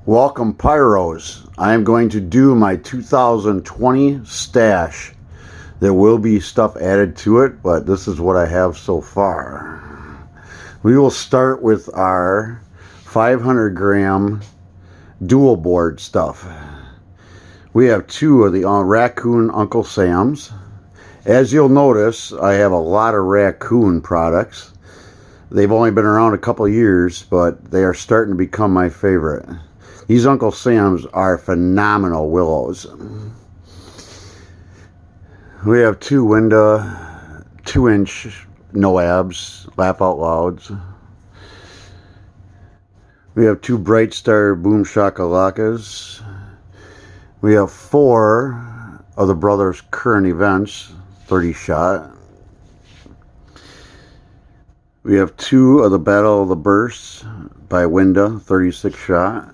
Welcome Pyros. I am going to do my 2020 stash. There will be stuff added to it, but this is what I have so far. We will start with our 500 gram dual board stuff. We have two of the Raccoon Uncle Sam's. As you'll notice, I have a lot of Raccoon products. They've only been around a couple years, but they are starting to become my favorite. These Uncle Sam's are phenomenal willows. We have two window 2-inch Noabs, laugh out louds. We have two Bright Star Boom Shakalakas. We have four of the Brothers Current Events 30 shot. We have two of the Battle of the Bursts by Winda 36 shot.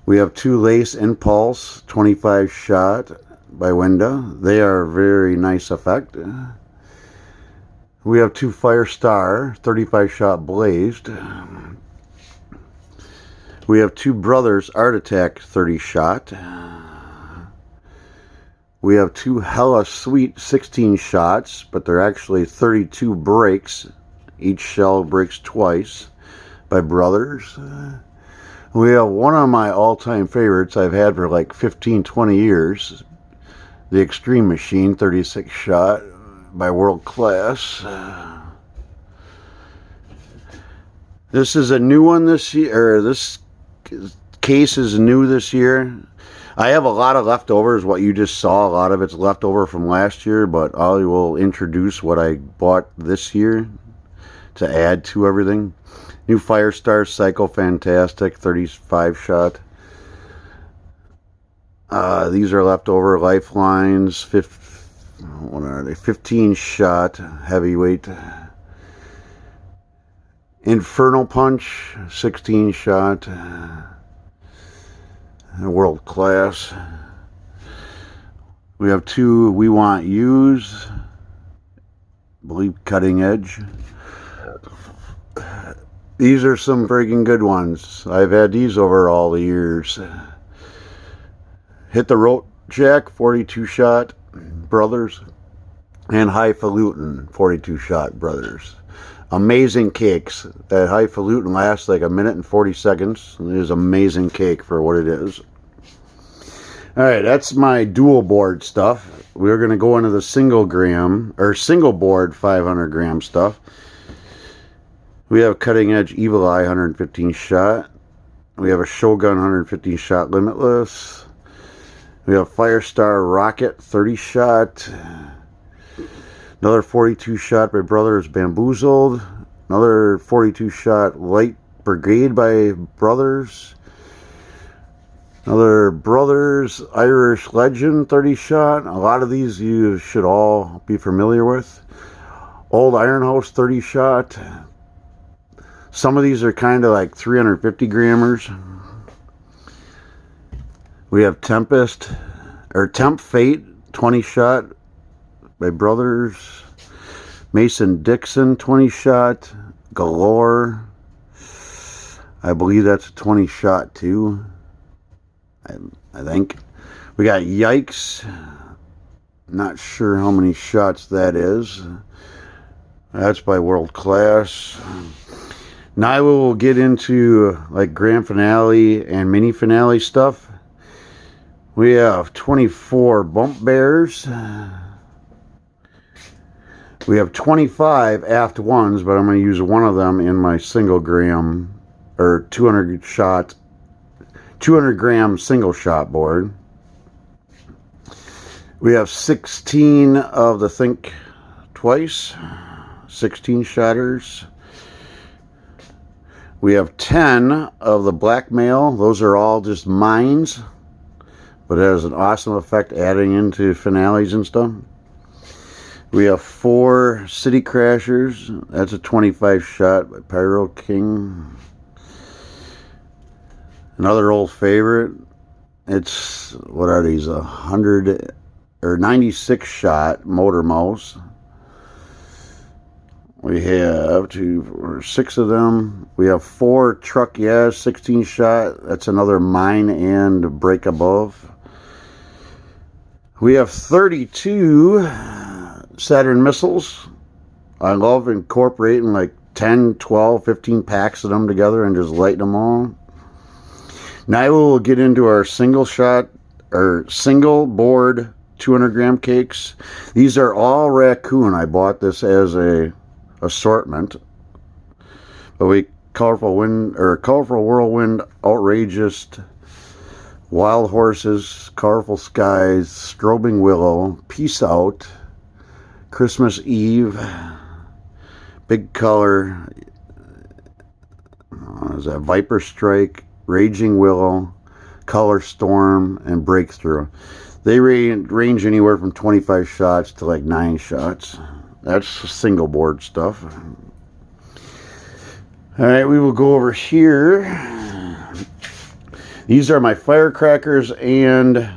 We have two Lace Impulse 25 shot by Winda. They are very nice effect. We have two Fire Star 35 shot blazed. We have two Brothers Art Attack 30 shot. We have two Hella Sweet 16 shots, but they're actually 32 breaks. Each shell breaks twice by Brothers. We have one of my all-time favorites I've had for like 15-20 years. The Extreme Machine 36 shot by World Class. This is a new one this year, or this case is new this year. I have a lot of leftovers. What you just saw, a lot of it's leftover from last year, but I will introduce what I bought this year to add to everything. New Firestar Psycho Fantastic 35 shot. These are leftover Lifelines. What are they? 15 shot heavyweight. Infernal Punch 16 shot. World Class. We have two We Want Yous. I believe Cutting Edge. These are some freaking good ones. I've had these over all the years. Hit the Rope Jack 42 shot Brothers and Highfalutin 42 shot Brothers. Amazing cakes. That Highfalutin lasts like 1 minute and 40 seconds. It is amazing cake for what it is. Alright, that's my dual board stuff. We're going to go into the single board 500 gram stuff. We have Cutting Edge Evil Eye 115 shot. We have a Shogun 115 shot Limitless. We have Firestar Rocket 30 shot. Another 42 shot by Brothers Bamboozled. Another 42 shot Light Brigade by Brothers. Another Brothers Irish Legend 30 shot. A lot of these you should all be familiar with. Old Iron House 30 shot. Some of these are kind of like 350 grammers. We have Temp Fate 20 shot by Brothers. Mason Dixon 20 shot. Galore. I believe that's a 20 shot too. I think. We got Yikes. Not sure how many shots that is. That's by World Class. Now I will get into like grand finale and mini finale stuff. We have 24 Bump Bears. We have 25 Aft Ones, but I'm going to use one of them in my single gram or 200 gram single shot board. We have 16 of the Think Twice, 16 shotters. We have 10 of the Blackmail. Those are all just mines, but it has an awesome effect adding into finales and stuff. We have 4 City Crashers. That's a 25 shot by Pyro King. Another old favorite. It's, what are these? 100 or 96 shot Motor Mouse. We have 6 of them. We have 4 truck 16 shot. That's another mine and break above. We have 32 Saturn missiles. I love incorporating like 10, 12, 15 packs of them together and just lighting them all. Now we'll get into our single shot or single board 200 gram cakes. These are all raccoon. I bought this as a assortment. But we colorful whirlwind, outrageous, wild horses, colorful skies, strobing willow, peace out, Christmas Eve, big color, is that Viper Strike, Raging Willow, Color Storm, and Breakthrough. They range anywhere from 25 shots to like 9 shots. That's single board stuff. Alright, we will go over here. These are my firecrackers and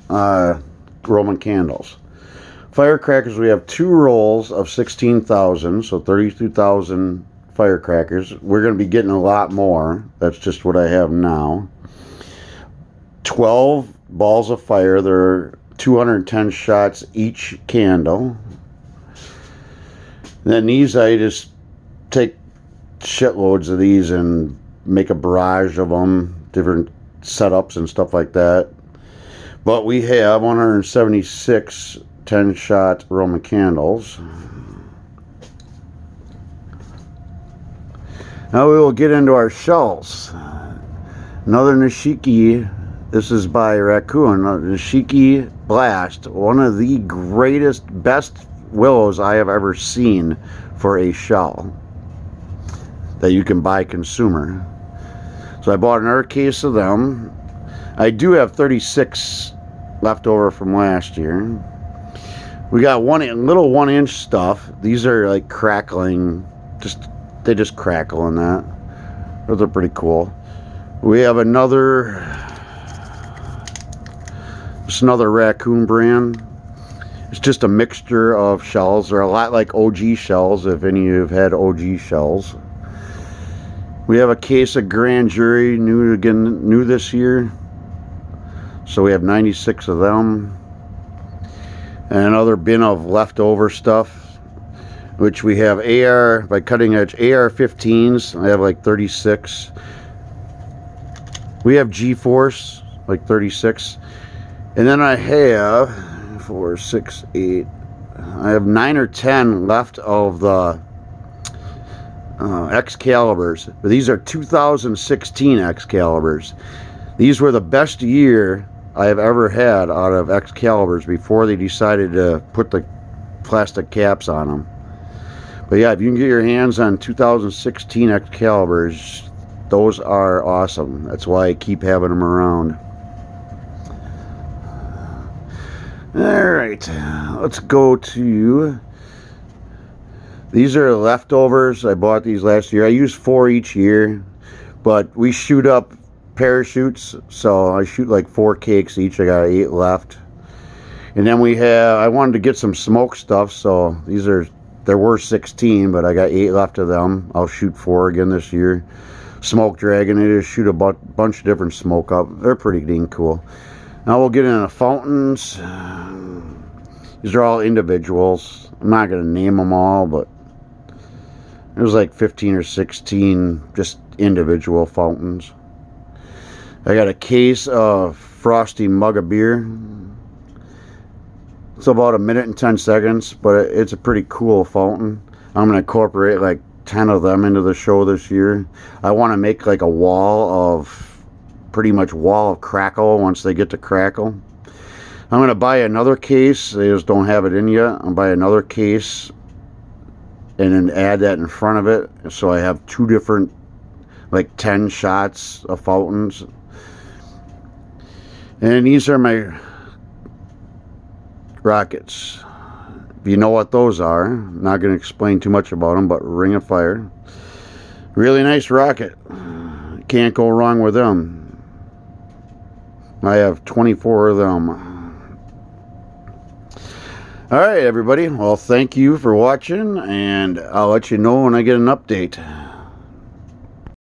Roman candles. Firecrackers, we have 2 rolls of 16,000, so 32,000 firecrackers. We're going to be getting a lot more. That's just what I have now. 12 balls of fire. They're 210 shots each candle. Then these, I just take shitloads of these and make a barrage of them, different setups and stuff like that. But we have 176 10-shot Roman candles. Now we will get into our shells. Another Nishiki. This is by Raccoon. Nishiki Blast. One of the greatest, best willows I have ever seen for a shell that you can buy consumer. So I bought another case of them. I do have 36 left over from last year. We got little 1-inch stuff. These are like crackling. They just crackle in that. Those are pretty cool. We have another Raccoon brand. It's just a mixture of shells. They're a lot like OG shells, if any of you have had OG shells. We have a case of Grand Jury, new this year. So we have 96 of them. And another bin of leftover stuff, which we have by Cutting Edge AR-15s. I have like 36. We have G-Force, like 36. And then I have 4, 6, 8. I have 9 or 10 left of the Excaliburs. But these are 2016 Excaliburs. These were the best year I have ever had out of Excaliburs before they decided to put the plastic caps on them. But yeah, if you can get your hands on 2016 Excaliburs, those are awesome. That's why I keep having them around. Alright, let's go to... These are leftovers. I bought these last year. I use 4 each year, but we shoot up parachutes, so I shoot like 4 cakes each. I got 8 left. And then I wanted to get some smoke stuff, so there were 16, but I got 8 left of them. I'll shoot 4 again this year. Smoke Dragon, they just shoot a bunch of different smoke up. They're pretty dang cool. Now we'll get into fountains. These are all individuals. I'm not going to name them all, but there's like 15 or 16 just individual fountains. I got a case of Frosty Mug of Beer. It's about 1 minute and 10 seconds, but it's a pretty cool fountain. I'm going to incorporate like 10 of them into the show this year. I want to make like a pretty much wall of crackle once they get to crackle. I'm going to buy another case. They just don't have it in yet. I'll buy another case and then add that in front of it. So I have 2 different, like 10 shots of fountains. And these are my rockets. If you know what those are, I'm not going to explain too much about them, but Ring of Fire. Really nice rocket. Can't go wrong with them. I have 24 of them. All right, everybody. Well, thank you for watching, and I'll let you know when I get an update.